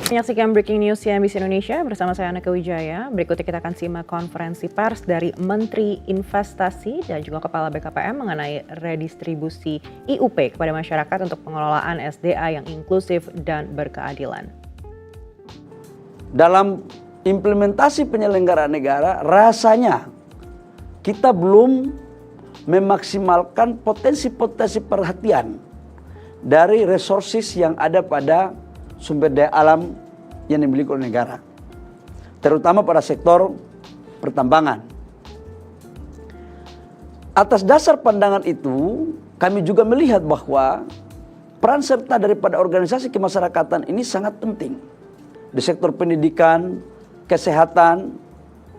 Menyaksikan Breaking News CNBC Indonesia bersama saya Aneka Wijaya. Berikutnya kita akan simak konferensi pers dari Menteri Investasi dan juga Kepala BKPM mengenai redistribusi IUP kepada masyarakat untuk pengelolaan SDA yang inklusif dan berkeadilan. Dalam implementasi penyelenggaraan negara, rasanya kita belum memaksimalkan potensi-potensi perhatian dari resources yang ada pada sumber daya alam yang dimiliki oleh negara, terutama pada sektor pertambangan. Atas dasar pandangan itu, kami juga melihat bahwa peran serta daripada organisasi kemasyarakatan ini sangat penting di sektor pendidikan, kesehatan.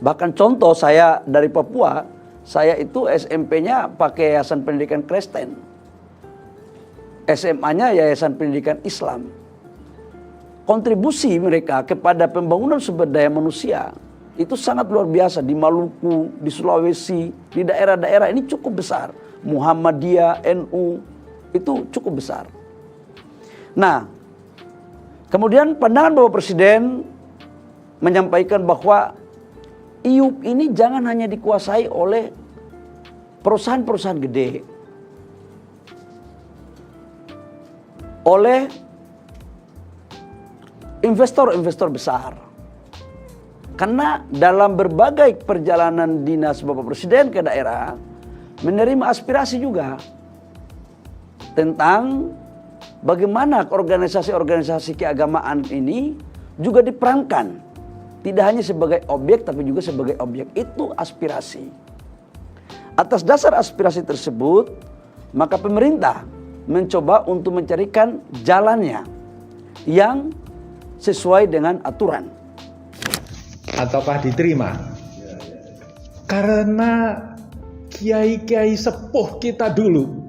Bahkan contoh saya dari Papua, saya itu SMP-nya pakai Yayasan Pendidikan Kristen, SMA-nya Yayasan Pendidikan Islam. Kontribusi mereka kepada pembangunan sumber daya manusia itu sangat luar biasa di Maluku, di Sulawesi, di daerah-daerah ini cukup besar. Muhammadiyah, NU itu cukup besar. Nah, kemudian pandangan Bapak Presiden menyampaikan bahwa IUP ini jangan hanya dikuasai oleh perusahaan-perusahaan gede, oleh investor-investor besar. Karena dalam berbagai perjalanan dinas Bapak Presiden ke daerah, menerima aspirasi juga tentang bagaimana organisasi-organisasi keagamaan ini juga diperankan. Tidak hanya sebagai objek, tapi juga sebagai objek. Itu aspirasi. Atas dasar aspirasi tersebut, maka pemerintah mencoba untuk mencarikan jalannya yang sesuai dengan aturan. Ataukah diterima? Karena kiai-kiai sepuh kita dulu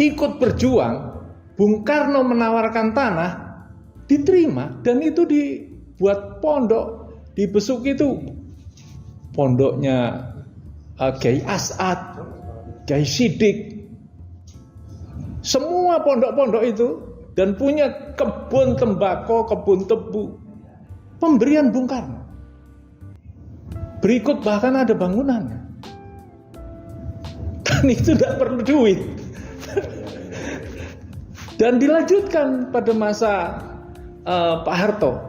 ikut berjuang, Bung Karno menawarkan tanah, diterima, dan itu dibuat pondok di Besuk itu. Pondoknya Kiai As'ad, Kiai Sidik, semua pondok-pondok itu, dan punya kebun tembakau, kebun tebu. Pemberian Bung Karno. Berikut bahkan ada bangunannya. Dan itu tidak perlu duit. Dan dilanjutkan pada masa Pak Harto.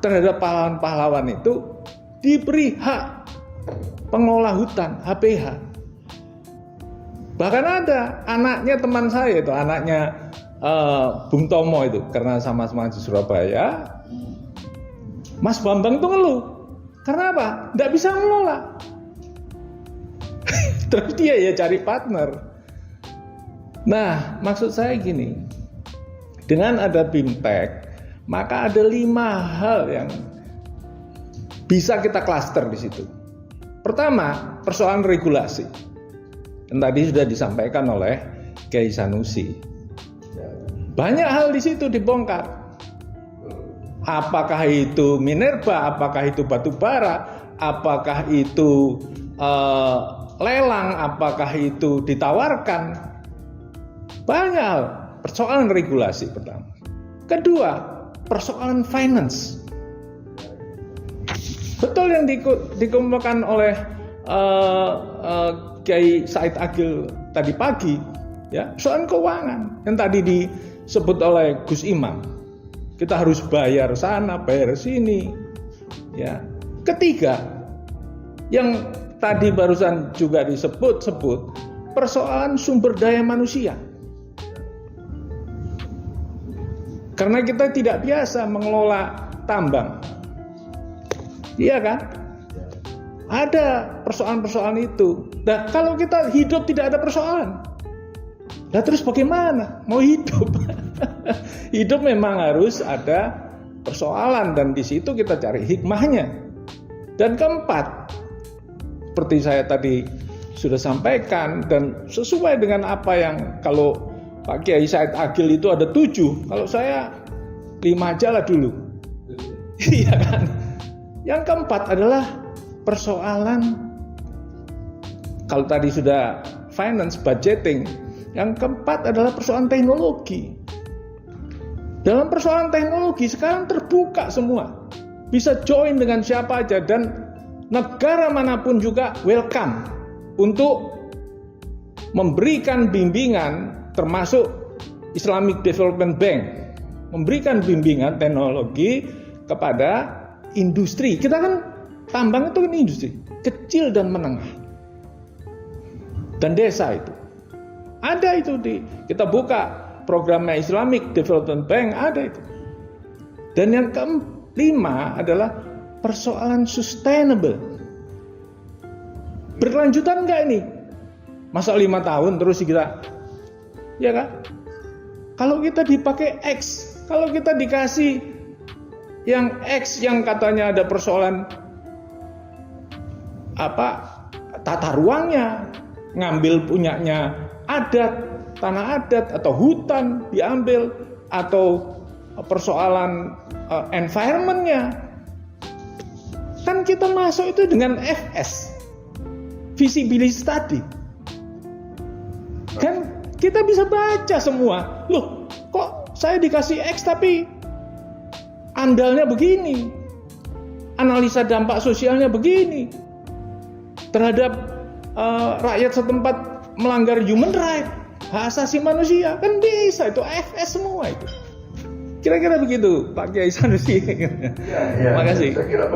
Terhadap pahlawan-pahlawan itu diberi hak pengelola hutan, HPH. Bahkan ada anaknya teman saya itu, anaknya Bung Tomo itu, karena sama-sama di Surabaya, Mas Bambang itu ngeluh. Karena apa? Nggak bisa ngelola. Terus dia ya cari partner. Nah, maksud saya gini, dengan ada BIMTEK, maka ada 5 hal yang bisa kita klaster di situ. Pertama, persoalan regulasi. Dan tadi sudah disampaikan oleh Kiai Sanusi. Banyak hal di situ dibongkar. Apakah itu minerba, apakah itu batu bara, apakah itu lelang, apakah itu ditawarkan. Banyak hal. Persoalan regulasi pertama. Kedua, persoalan finance. Betul yang dikemukakan oleh Kiai Said Agil tadi pagi, ya, soal keuangan yang tadi disebut oleh Gus Imam. Kita harus bayar sana, bayar sini. Ya. Ketiga, yang tadi barusan juga disebut persoalan sumber daya manusia. Karena kita tidak biasa mengelola tambang. Iya kan? Ada persoalan-persoalan itu. Nah, kalau kita hidup tidak ada persoalan, nah terus bagaimana mau hidup? Hidup memang harus ada persoalan, dan di situ kita cari hikmahnya. Dan keempat, seperti saya tadi sudah sampaikan, dan sesuai dengan apa yang kalau Pak Kiai Said Agil itu ada 7, kalau saya 5 aja lah dulu. Iya kan? Yang keempat adalah persoalan, kalau tadi sudah finance, budgeting, yang keempat adalah persoalan teknologi. Dalam persoalan teknologi sekarang terbuka semua. Bisa join dengan siapa aja dan negara manapun juga welcome untuk memberikan bimbingan, termasuk Islamic Development Bank, memberikan bimbingan teknologi kepada industri. Kita kan tambang itu kan industri kecil dan menengah dan desa itu. Ada itu kita buka programnya Islamic Development Bank, ada itu. Dan yang kelima adalah persoalan sustainable. Berkelanjutan enggak ini? Masa 5 tahun terus kita, ya kan? Kalau kita dipakai X, kalau kita dikasih yang X yang katanya ada persoalan tata ruangnya, ngambil punyanya adat, tanah adat atau hutan diambil, atau persoalan environment-nya, kan kita masuk itu dengan FS, visibility study. Kan kita bisa baca semua. Loh, kok saya dikasih X tapi andalnya begini, analisa dampak sosialnya begini, terhadap rakyat setempat melanggar human right, hak asasi manusia, kan bisa itu FS semua itu. Kira-kira begitu Pak Kiai Sanusi. Ya, Terima kasih. Saya kira